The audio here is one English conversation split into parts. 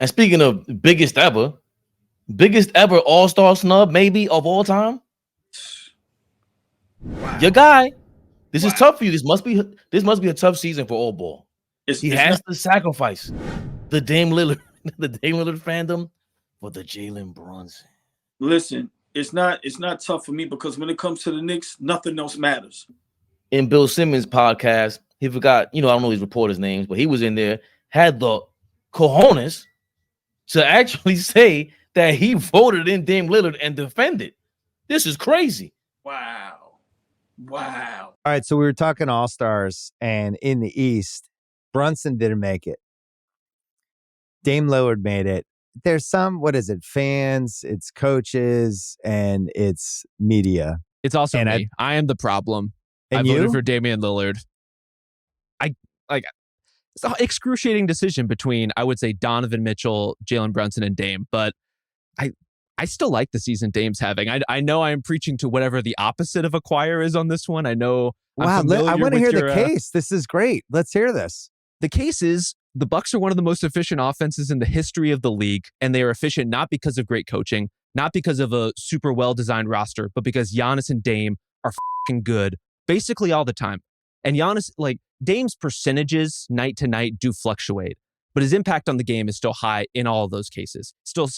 And speaking of biggest ever All-Star snub maybe of all time. Wow. Your guy. This is tough for you. This must be a tough season for AllBall. He has to sacrifice the Dame Lillard fandom for the Jalen Brunson. Listen, it's not tough for me because when it comes to the Knicks, nothing else matters. In Bill Simmons' podcast, he forgot, I don't know these reporters' names, but he was in there, had the cojones to actually say that he voted in Dame Lillard and defended. This is crazy. Wow. All right, so we were talking All-Stars, and in the East, Brunson didn't make it. Dame Lillard made it. There's some, fans, it's coaches, and it's media. It's also me. I am the problem. And I voted for Damian Lillard. It's an excruciating decision between, I would say, Donovan Mitchell, Jalen Brunson, and Dame, but I still like the season Dame's having. I know I'm preaching to whatever the opposite of acquire is on this one. I know. Wow, I want to hear the case. This is great. Let's hear this. The case is the Bucks are one of the most efficient offenses in the history of the league, and they are efficient not because of great coaching, not because of a super well-designed roster, but because Giannis and Dame are fucking good basically all the time. And Giannis, Dame's percentages night to night do fluctuate, but his impact on the game is still high in all of those cases. Still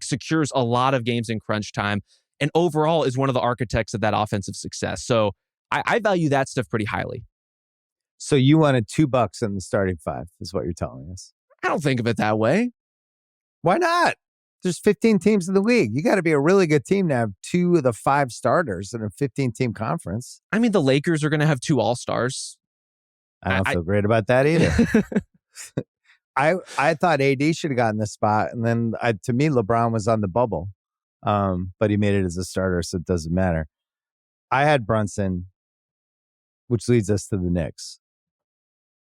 secures a lot of games in crunch time, and overall is one of the architects of that offensive success. So I value that stuff pretty highly. So you wanted $2 in the starting five, is what you're telling us. I don't think of it that way. Why not? There's 15 teams in the league. You got to be a really good team to have 2 of the 5 starters in a 15-team conference. I mean, the Lakers are going to have 2 All-Stars. I don't feel great about that either. I thought AD should have gotten this spot, and then to me, LeBron was on the bubble, but he made it as a starter, so it doesn't matter. I had Brunson, which leads us to the Knicks.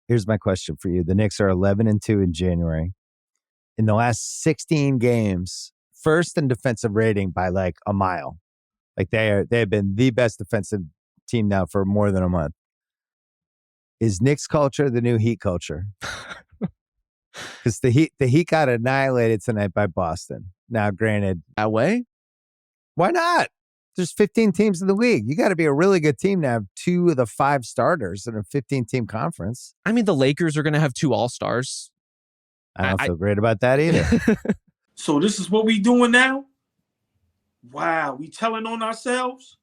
Here's my question for you. The Knicks are 11-2 in January. In the last 16 games, first in defensive rating by a mile. They have been the best defensive team now for more than a month. Is Knicks culture the new Heat culture? Because the Heat got annihilated tonight by Boston. Now, granted, that way, why not? There's 15 teams in the league. You got to be a really good team to have 2 of the 5 starters in a 15-team conference. I mean, the Lakers are going to have 2 All-Stars. I don't feel great about that either. So this is what we doing now? Wow, we telling on ourselves?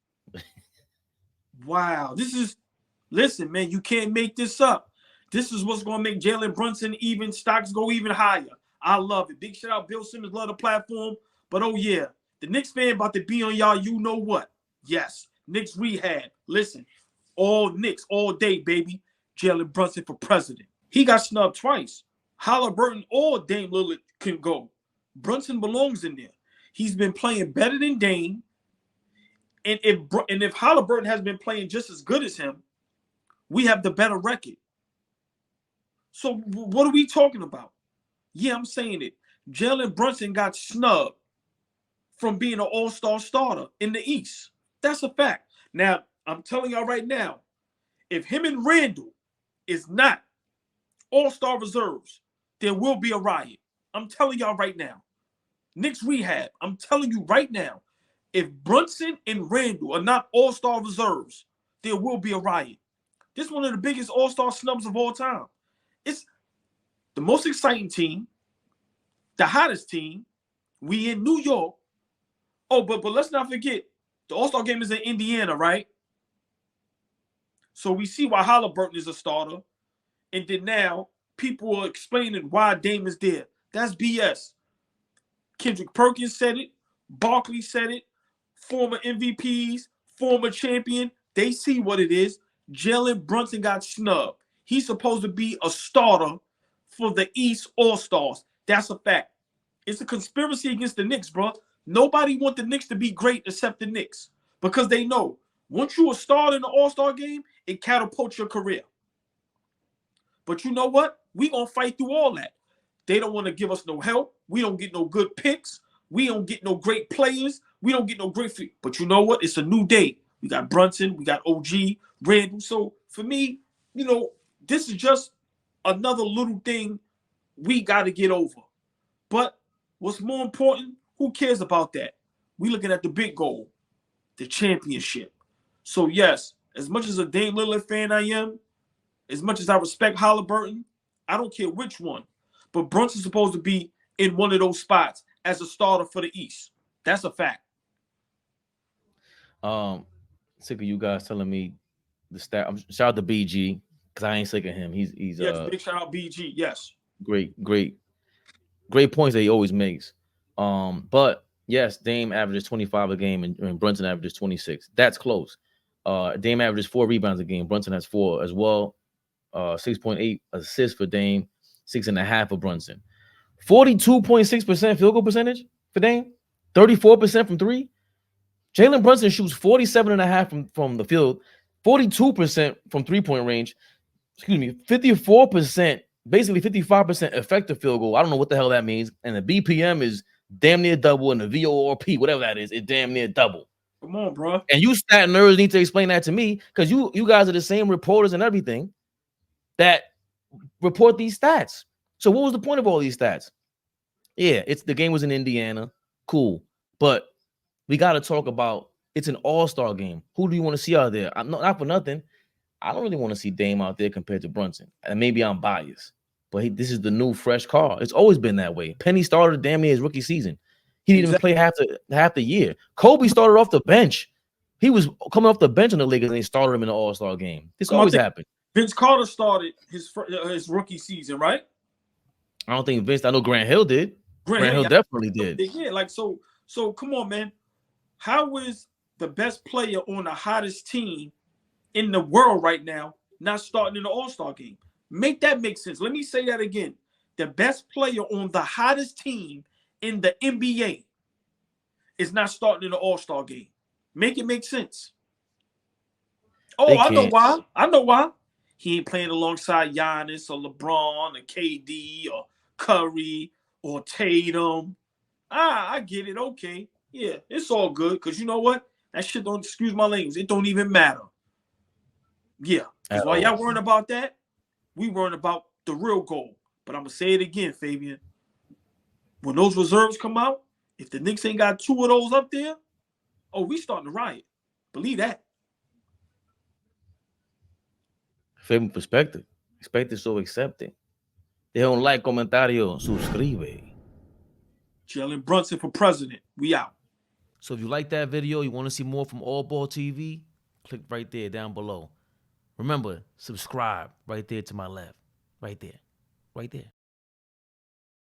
Wow, listen, man, you can't make this up. This is what's going to make Jalen Brunson stocks go even higher. I love it. Big shout out, Bill Simmons, love the platform. But oh yeah, the Knicks fan about to be on y'all, you know what? Yes, Knicks Rehab. Listen, all Knicks, all day, baby. Jalen Brunson for president. He got snubbed twice. Halliburton or Dame Lillard can go. Brunson belongs in there. He's been playing better than Dame. And if Halliburton has been playing just as good as him, we have the better record. So what are we talking about? Yeah, I'm saying it. Jalen Brunson got snubbed from being an all-star starter in the East. That's a fact. Now, I'm telling y'all right now, if him and Randall is not all-star reserves, there will be a riot. I'm telling y'all right now. Knicks Rehab, I'm telling you right now, if Brunson and Randall are not all-star reserves, there will be a riot. This is one of the biggest all-star snubs of all time. It's the most exciting team, the hottest team. We in New York. Oh, but let's not forget, the All-Star game is in Indiana, right? So we see why Halliburton is a starter. And then now people are explaining why Dame is there. That's BS. Kendrick Perkins said it. Barkley said it. Former MVPs, former champion. They see what it is. Jalen Brunson got snubbed. He's supposed to be a starter for the East All-Stars. That's a fact. It's a conspiracy against the Knicks, bro. Nobody wants the Knicks to be great except the Knicks because they know once you're a starter in the All-Star game, it catapults your career. But you know what? We're going to fight through all that. They don't want to give us no help. We don't get no good picks. We don't get no great players. We don't get no great fit. But you know what? It's a new day. We got Brunson. We got OG, Randall. So for me, this is just another little thing we got to get over. But what's more important, who cares about that? We looking at the big goal, the championship. So yes, as much as a Dame Lillard fan I am, as much as I respect Halliburton, I don't care which one. But Brunson's supposed to be in one of those spots as a starter for the East. That's a fact. Sick of you guys telling me the stat. Shout out to BG because I ain't sick of him. He's yes, big shout out BG. Yes, great points that he always makes. But yes, Dame averages 25 a game and Brunson averages 26. That's close. Dame averages 4 rebounds a game. Brunson has 4 as well. 6.8 assists for Dame, 6.5 for Brunson. 42.6% field goal percentage for Dame, 34% from 3. Jalen Brunson shoots 47.5 from the field, 42% from 3-point range. 54%, basically 55% effective field goal. I don't know what the hell that means. And the BPM is damn near double, and the VORP, whatever that is, damn near double. Come on, bro. And you stat nerds need to explain that to me because you guys are the same reporters and everything that report these stats. So what was the point of all these stats? Yeah, the game was in Indiana. Cool. But we got to talk about it's an all-star game. Who do you want to see out there? Not for nothing. I don't really want to see Dame out there compared to Brunson. And maybe I'm biased. But this is the new fresh car. It's always been that way. Penny started damn near his rookie season. He didn't even play half the year. Kobe started off the bench. He was coming off the bench in the Lakers and they started him in the all-star game. This always happened. Vince Carter started his rookie season, right? I don't think Vince. I know Grant Hill did. Grant Hill definitely did. Yeah, like so come on, man. How is the best player on the hottest team in the world right now not starting in the All-Star game? Make that make sense. Let me say that again. The best player on the hottest team in the NBA is not starting in the All-Star game. Make it make sense. Oh, I know why. He ain't playing alongside Giannis or LeBron or KD or Curry or Tatum. I get it. Okay. Yeah, it's all good. Because you know what? That shit don't, excuse my language, it don't even matter. Yeah. Because while y'all worrying about that, we worrying about the real goal. But I'm going to say it again, Fabian. When those reserves come out, if the Knicks ain't got 2 of those up there, we starting to riot. Believe that. Fabian perspective. Expect it, so accept it. Deja un like, comentario, suscribe. Jalen Brunson for president. We out. So if you like that video, you want to see more from AllBall TV, click right there down below. Remember, subscribe right there to my left. Right there. Right there.